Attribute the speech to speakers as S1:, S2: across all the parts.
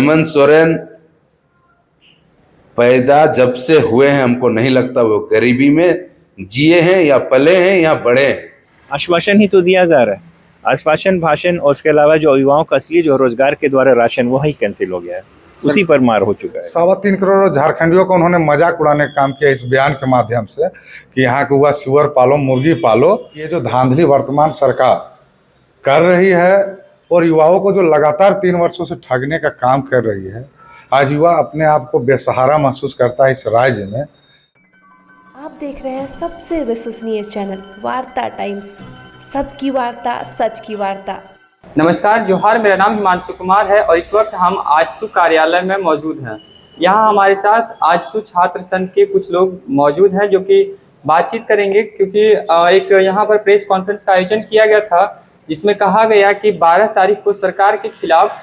S1: हेमंत सोरेन पैदा जब से हुए हैं, हमको नहीं लगता वो गरीबी में जिए हैं या पले हैं या बड़े हैं।
S2: आश्वासन ही तो दिया जा रहा है, आश्वासन भाषण, और उसके अलावा जो युवाओं का असली जो रोजगार के द्वारा राशन वो ही कैंसिल हो गया है, उसी पर मार हो चुका है।
S3: 3.25 करोड़ झारखंडियों को उन्होंने मजाक उड़ाने का काम किया इस बयान के माध्यम से कि यहाँ के हुआ सुअर पालो, मुर्गी पालो। ये जो धांधली वर्तमान सरकार कर रही है और युवाओं को जो लगातार 3 वर्षों से ठगने का काम कर रही है, आज युवा अपने आप को बेसहारा महसूस करता है इस राज्य में।
S4: आप देख रहे हैं सबसे विश्वसनीय चैनल वार्ता टाइम्स, सबकी वार्ता, सच की वार्ता।
S5: नमस्कार, जोहार। मेरा नाम हिमांशु कुमार है और इस वक्त हम आजसू कार्यालय में मौजूद हैं। यहाँ हमारे साथ आजसू छात्र संघ के कुछ लोग मौजूद हैं जो कि बातचीत करेंगे, क्योंकि एक यहाँ पर प्रेस कॉन्फ्रेंस का आयोजन किया गया था जिसमें कहा गया कि 12 तारीख को सरकार के खिलाफ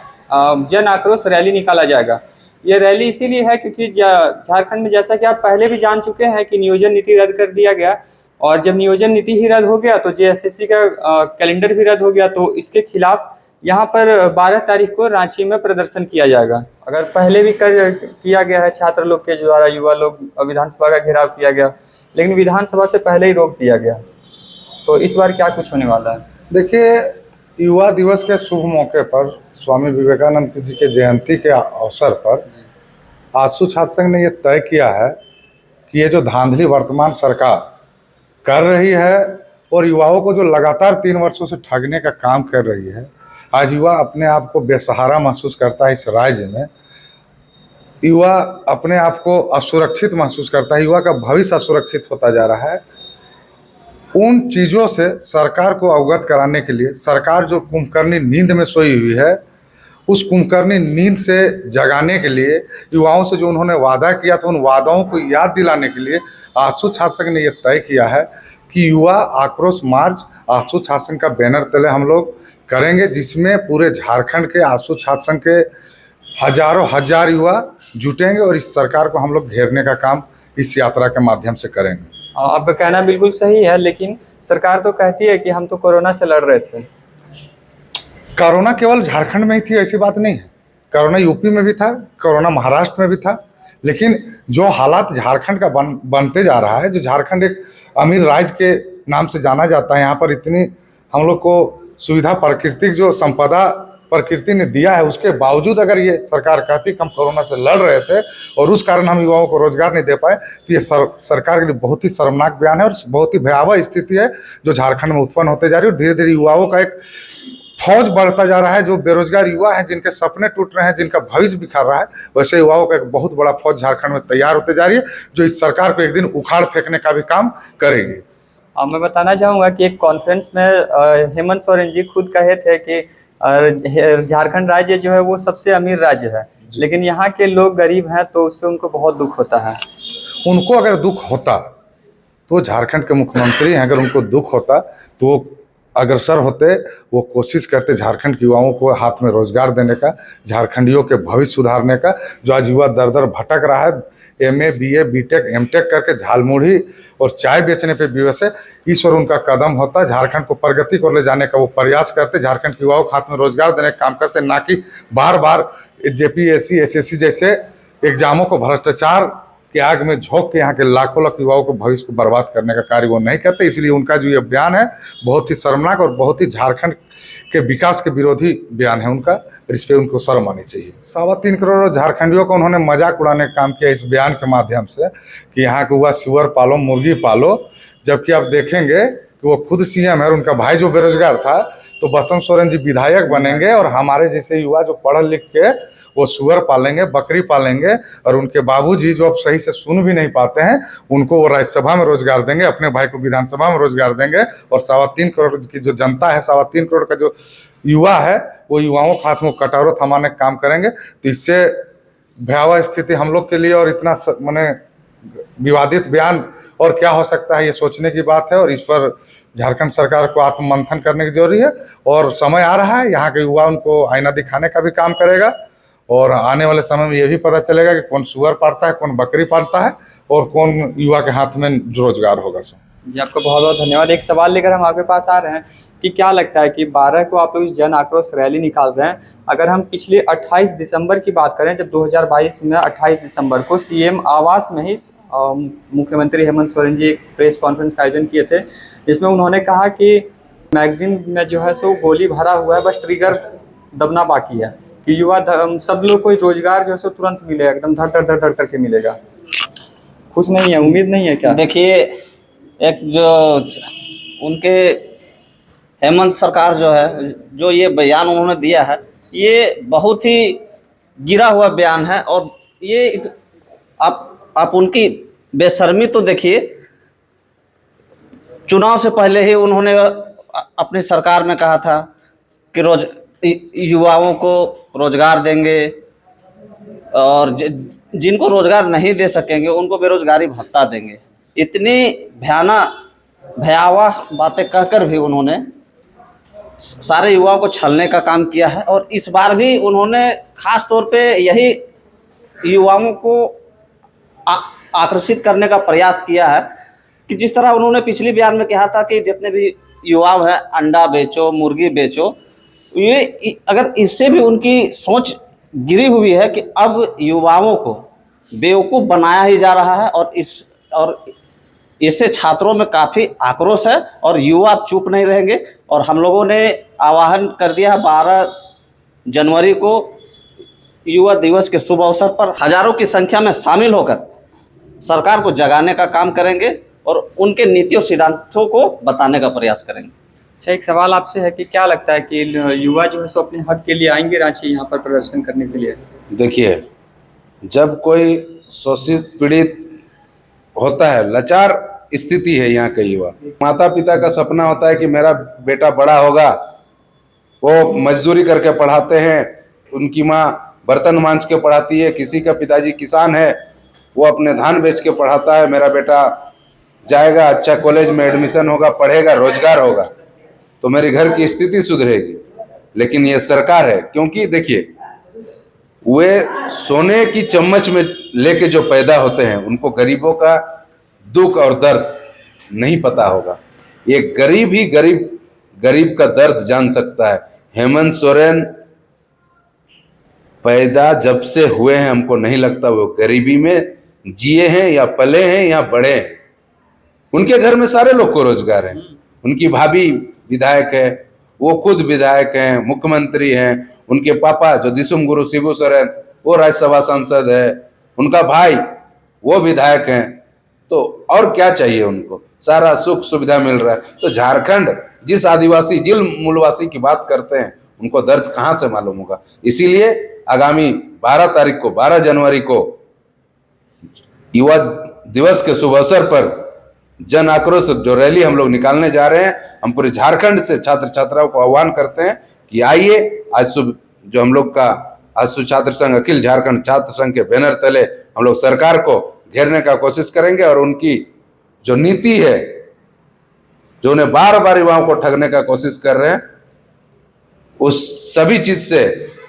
S5: जन आक्रोश रैली निकाला जाएगा। ये रैली इसीलिए है क्योंकि झारखंड में, जैसा कि आप पहले भी जान चुके हैं, कि नियोजन नीति रद्द कर दिया गया, और जब नियोजन नीति ही रद्द हो गया तो जेएसएससी का कैलेंडर भी रद्द हो गया। तो इसके खिलाफ यहाँ पर 12 तारीख को रांची में प्रदर्शन किया जाएगा। अगर पहले भी किया गया है छात्र लोग के द्वारा, युवा लोग विधानसभा का घेराव किया गया, लेकिन विधानसभा से पहले ही रोक दिया गया। तो इस बार क्या कुछ होने वाला है?
S3: देखिए, युवा दिवस के शुभ मौके पर, स्वामी विवेकानंद जी के जयंती के अवसर पर आजसू छात्र संघ ने ये तय किया है कि ये जो धांधली वर्तमान सरकार कर रही है और युवाओं को जो लगातार 3 वर्षों से ठगने का काम कर रही है, आज युवा अपने आप को बेसहारा महसूस करता है इस राज्य में। युवा अपने आप को असुरक्षित महसूस करता है, युवा का भविष्य असुरक्षित होता जा रहा है। उन चीज़ों से सरकार को अवगत कराने के लिए सरकार जो कुंभकर्णी नींद में सोई हुई है, उस कुंभकर्णी नींद से जगाने के लिए, युवाओं से जो उन्होंने वादा किया था उन वादाओं को याद दिलाने के लिए आजसू छात्र संघ ने यह तय किया है कि युवा आक्रोश मार्च आजसू छात्र संघ का बैनर तले हम लोग करेंगे, जिसमें पूरे झारखंड के आजसू छात्र संघ के हजारों हजार युवा जुटेंगे और इस सरकार को हम लोग घेरने का काम इस यात्रा के माध्यम से करेंगे।
S5: आपका कहना बिल्कुल सही है, लेकिन सरकार तो कहती है कि हम तो कोरोना से लड़ रहे थे।
S3: कोरोना केवल झारखंड में ही थी ऐसी बात नहीं है, कोरोना यूपी में भी था, कोरोना महाराष्ट्र में भी था, लेकिन जो हालात झारखंड का बनते जा रहा है, जो झारखंड एक अमीर राज्य के नाम से जाना जाता है, यहाँ पर इतनी हम लोग को सुविधा, प्राकृतिक जो संपदा प्रकृति ने दिया है, उसके बावजूद अगर ये सरकार कहती कि हम कोरोना से लड़ रहे थे और उस कारण हम युवाओं को रोजगार नहीं दे पाए, तो ये सरकार के लिए बहुत ही शर्मनाक बयान है और बहुत ही भयावह स्थिति है जो झारखंड में उत्पन्न होते जा रही है। और धीरे धीरे युवाओं का एक फौज बढ़ता जा रहा है, जो बेरोजगार युवा हैं, जिनके सपने टूट रहे हैं, जिनका भविष्य बिखर रहा है, वैसे युवाओं का एक बहुत बड़ा फौज झारखंड में तैयार होते जा रही है, जो इस सरकार को एक दिन उखाड़ फेंकने का भी काम करेगी।
S5: मैं बताना चाहूँगा कि एक कॉन्फ्रेंस में हेमंत सोरेन जी खुद कहे थे कि झारखंड राज्य जो है वो सबसे अमीर राज्य है, लेकिन यहाँ के लोग गरीब हैं, तो उस पर उनको बहुत दुख होता है।
S3: उनको अगर दुख होता तो झारखंड के मुख्यमंत्री हैं, अगर उनको दुख होता तो वो अग्रसर होते, वो कोशिश करते झारखंड के युवाओं को हाथ में रोजगार देने का, झारखंडियों के भविष्य सुधारने का। जो आज युवा दर दर भटक रहा है, एमए, बीए, बीटेक, एमटेक करके झालमुढ़ी और चाय बेचने पे विवश है, इस और उनका कदम होता, झारखंड को प्रगति को ले जाने का वो प्रयास करते, झारखंड के युवाओं को हाथ में रोजगार देने का काम करते, ना कि बार बार जेपीएससी, एसएससी जैसे एग्जामों को भ्रष्टाचार के आग में झोंक के यहाँ के लाखों लाख युवाओं को भविष्य को बर्बाद करने का कार्य वो नहीं करते। इसलिए उनका जो ये बयान है बहुत ही शर्मनाक और बहुत ही झारखंड के विकास के विरोधी बयान है उनका, इस पर उनको शर्म आनी चाहिए। 3.25 करोड़ झारखंडियों को उन्होंने मजाक उड़ाने का काम किया इस बयान के माध्यम से कि यहाँ के हुआ सुअर पालो, मुर्गी पालो, जबकि आप देखेंगे कि वो खुद सीएम है और उनका भाई जो बेरोजगार था, तो बसंत सोरेन जी विधायक बनेंगे और हमारे जैसे युवा जो पढ़ लिख के वो सुअर पालेंगे, बकरी पालेंगे, और उनके बाबूजी जो अब सही से सुन भी नहीं पाते हैं, उनको वो राज्यसभा में रोजगार देंगे, अपने भाई को विधानसभा में रोजगार देंगे, और 3.25 करोड़ की जो जनता है, 3.25 करोड़ का जो युवा है, वो युवाओं के हाथ में कटोरा थमाने का काम करेंगे। तो इससे भयावह स्थिति हम लोग के लिए और इतना माने विवादित बयान और क्या हो सकता है, ये सोचने की बात है, और इस पर झारखंड सरकार को आत्ममंथन करने की जरूरी है। और समय आ रहा है, यहाँ के युवा उनको आईना दिखाने का भी काम करेगा, और आने वाले समय में ये भी पता चलेगा कि कौन सुअर पालता है, कौन बकरी पालता है, और कौन युवा के हाथ में रोजगार होगा।
S5: जी, आपका बहुत बहुत धन्यवाद। एक सवाल लेकर हम आपके पास आ रहे हैं कि क्या लगता है कि 12 को आप लोग इस जन आक्रोश रैली निकाल रहे हैं, अगर हम पिछले 28 दिसंबर की बात करें, जब 2022 में 28 दिसंबर को सीएम आवास में ही मुख्यमंत्री हेमंत सोरेन जी एक प्रेस कॉन्फ्रेंस का आयोजन किए थे, जिसमें उन्होंने कहा कि मैगजीन में जो है सो गोली भरा हुआ है, बस ट्रिगर दबना बाकी है कि युवा सब लोग को रोजगार जो है सो तुरंत मिलेगा, एकदम धड़ धड़ धड़ धड़ करके मिलेगा। कुछ नहीं है, उम्मीद नहीं है क्या?
S6: देखिए, एक जो उनके हेमंत सरकार जो है, जो ये बयान उन्होंने दिया है, ये बहुत ही गिरा हुआ बयान है। और ये आप उनकी बेशर्मी तो देखिए। चुनाव से पहले ही उन्होंने अपनी सरकार में कहा था कि युवाओं को रोजगार देंगे और जिनको रोजगार नहीं दे सकेंगे उनको बेरोजगारी भत्ता देंगे। इतनी भयावह बातें कहकर भी उन्होंने सारे युवाओं को छलने का काम किया है। और इस बार भी उन्होंने खास तौर पे यही युवाओं को आकर्षित करने का प्रयास किया है कि जिस तरह उन्होंने पिछली बयान में कहा था कि जितने भी युवा हैं अंडा बेचो, मुर्गी बेचो, ये अगर इससे भी उनकी सोच गिरी हुई है कि अब युवाओं को बेवकूफ़ बनाया ही जा रहा है। और इससे छात्रों में काफ़ी आक्रोश है और युवा चुप नहीं रहेंगे। और हम लोगों ने आह्वान कर दिया है 12 जनवरी को युवा दिवस के शुभ अवसर पर हजारों की संख्या में शामिल होकर सरकार को जगाने का काम करेंगे और उनके नीति और सिद्धांतों को बताने का प्रयास करेंगे।
S5: अच्छा, एक सवाल आपसे है कि क्या लगता है कि युवा जो है सो अपने हक के लिए आएंगे रांची यहाँ पर प्रदर्शन करने के लिए?
S1: देखिए, जब कोई शोषित पीड़ित होता है, लाचार स्थिति है यहाँ का युवा, माता पिता का सपना होता है कि मेरा बेटा बड़ा होगा, वो मजदूरी करके पढ़ाते हैं, उनकी माँ बर्तन मांज के पढ़ाती है, किसी का पिताजी किसान है, वो अपने धान बेच के पढ़ाता है, मेरा बेटा जाएगा, अच्छा कॉलेज में एडमिशन होगा, पढ़ेगा, रोजगार होगा तो मेरे घर की स्थिति सुधरेगी। लेकिन ये सरकार है, क्योंकि देखिए वे सोने की चम्मच में लेके जो पैदा होते हैं उनको गरीबों का दुख और दर्द नहीं पता होगा। ये गरीब ही गरीब का दर्द जान सकता है। हेमंत सोरेन पैदा जब से हुए हैं, हमको नहीं लगता वो गरीबी में जिए हैं या पले हैं या बड़े हैं। उनके घर में सारे लोग को रोजगार है। उनकी भाभी विधायक है, वो खुद विधायक हैं, मुख्यमंत्री हैं, उनके पापा जो दिसुम गुरु शिबू सोरेन वो राज्यसभा सांसद है, उनका भाई वो विधायक हैं। तो और क्या चाहिए उनको? सारा सुख सुविधा मिल रहा है। तो झारखंड जिस आदिवासी जिल मूलवासी की बात करते हैं उनको दर्द कहाँ से मालूम होगा? इसीलिए आगामी 12 तारीख को, 12 जनवरी को युवा दिवस के शुभ अवसर पर जन आक्रोश जो रैली हम लोग निकालने जा रहे हैं, हम पूरे झारखंड से छात्र छात्राओं को आह्वान करते हैं कि आइए, आज जो हम लोग का आजसू छात्र संघ, अखिल झारखंड छात्र संघ के बैनर तले हम लोग सरकार को घेरने का कोशिश करेंगे और उनकी जो नीति है, जो उन्हें बार बार युवाओं को ठगने का कोशिश कर रहे हैं, उस सभी चीज से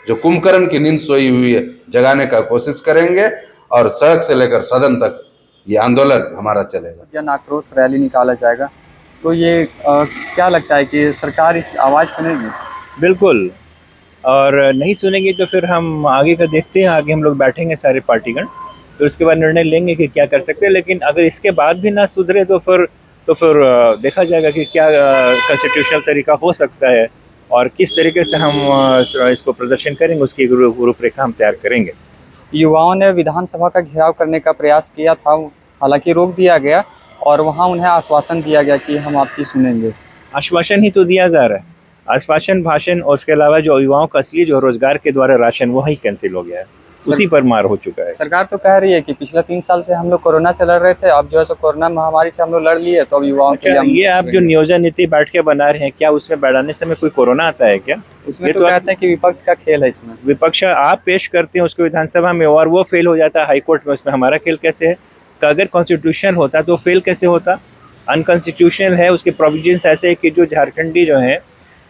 S1: जो कुंभकर्ण की नींद सोई हुई है जगाने का कोशिश करेंगे और सड़क से लेकर सदन तक ये आंदोलन हमारा चलेगा।
S5: जन आक्रोश रैली निकाला जाएगा, तो ये क्या लगता है कि सरकार इस आवाज़ सुनेगी?
S2: बिल्कुल, और नहीं सुनेंगे तो फिर हम आगे का देखते हैं। आगे हम लोग बैठेंगे सारे पार्टीगण, फिर उसके बाद निर्णय लेंगे कि क्या कर सकते हैं। लेकिन अगर इसके बाद भी ना सुधरे तो फिर देखा जाएगा कि क्या कॉन्स्टिट्यूशनल तरीका हो सकता है और किस तरीके से हम इसको प्रदर्शन करेंगे, उसकी रूपरेखा हम तैयार करेंगे।
S5: युवाओं ने विधानसभा का घेराव करने का प्रयास किया था, हालांकि रोक दिया गया और वहां उन्हें आश्वासन दिया गया कि हम आपकी सुनेंगे।
S2: आश्वासन ही तो दिया जा रहा है, आश्वासन, भाषण, और उसके अलावा जो युवाओं का असली जो रोजगार के द्वारा राशन वो ही कैंसिल हो गया है, उसी पर मार हो चुका है।
S5: सरकार तो कह रही है कि पिछले 3 साल से हम लोग कोरोना से लड़ रहे थे, अब जो है सो कोरोना महामारी से हम लोग लड़ लिए, तो अब युवाओं के लिए
S2: ये आप जो नियोजन नीति बैठ के बना रहे हैं, क्या उसमें बढ़ाने समय कोई कोरोना आता है क्या?
S5: उसमें तो कहते हैं कि विपक्ष का खेल है। इसमें
S2: विपक्ष आप पेश करते हैं उसको विधानसभा में और वो फेल हो जाता है हाईकोर्ट में, उसमें हमारा खेल कैसे है? अगर कॉन्स्टिट्यूशन होता तो फेल कैसे होता? अनकॉन्स्टिट्यूशनल है, उसके प्रोविजंस ऐसे है कि जो झारखंडी जो हैं,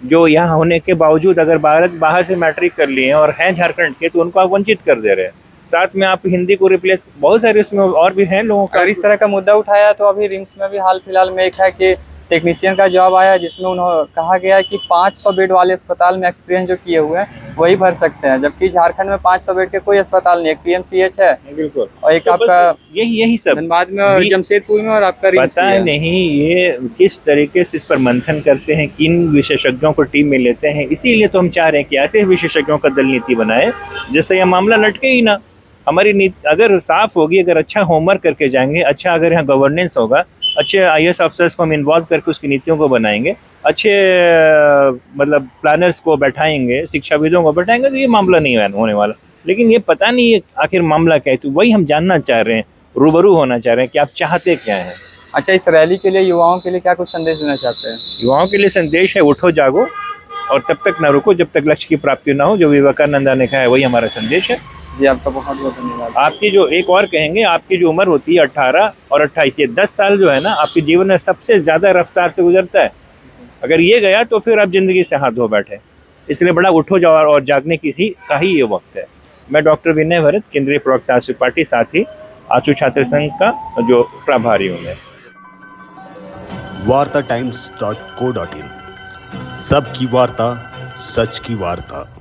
S2: जो यहाँ होने के बावजूद अगर बाहर से मैट्रिक कर लिए हैं और हैं झारखंड के, तो उनको आप वंचित कर दे रहे हैं। साथ में आप हिंदी को रिप्लेस, बहुत सारे उसमें और भी हैं लोगों का।
S5: अगर इस तरह का मुद्दा उठाया तो अभी रिम्स में भी हाल फिलहाल में एक है कि टेक्नीशियन का जॉब आया जिसमें उन्होंने कहा गया है कि 500 बेड वाले अस्पताल में एक्सपीरियंस जो किए हुए हैं वही भर सकते हैं, जबकि झारखंड में 500 बेड के कोई अस्पताल नहीं, एक PMCH है
S2: बिल्कुल,
S5: और एक
S2: तो बस
S5: आपका
S2: यही सब
S5: धनबाद में और
S2: भी
S5: जमशेदपुर में और आपका रिम्स
S2: पता
S5: है।
S2: नहीं ये किस तरीके से इस पर मंथन करते हैं, किन विशेषज्ञों को टीम में लेते हैं। इसीलिए तो हम चाह रहे हैं कि ऐसे विशेषज्ञों का दल नीति बनाए जिससे यह मामला लटके ही ना। हमारी नीति अगर साफ होगी, अगर अच्छा होमवर्क करके जाएंगे, अच्छा अगर यहाँ गवर्नेंस होगा, अच्छे IAS ऑफिसर्स को हम इन्वॉल्व करके उसकी नीतियों को बनाएंगे, अच्छे मतलब प्लानर्स को बैठाएंगे, शिक्षाविदों को बैठाएंगे, तो ये मामला नहीं होने वाला। लेकिन ये पता नहीं है आखिर मामला क्या है, तो वही हम जानना चाह रहे हैं, रूबरू होना चाह रहे हैं कि आप चाहते क्या हैं।
S5: अच्छा, इस रैली के लिए युवाओं के लिए क्या कुछ संदेश देना चाहते हैं?
S2: युवाओं के लिए संदेश है, उठो जागो और तब तक ना रुको जब तक लक्ष्य की प्राप्ति ना हो। जो विवेकानंद ने कहा है वही हमारा संदेश है।
S5: जी, आपका बहुत बहुत धन्यवाद।
S2: आपकी जो एक और कहेंगे, आपकी जो उम्र होती है 18 और 28, ये 10 साल जो है ना आपके जीवन में सबसे ज़्यादा रफ्तार से गुजरता है। अगर ये गया तो फिर आप जिंदगी से हाथ धो बैठे। इसलिए बड़ा उठो जाओ और जागने का ही ये वक्त है। मैं डॉक्टर विनय भरत, केंद्रीय प्रवक्ता आसू पार्टी, साथ ही आसू छात्र संघ का जो प्रभारी हूँ मैं।
S7: wartatimes.co.in सबकी वार्ता, सच की वार्ता।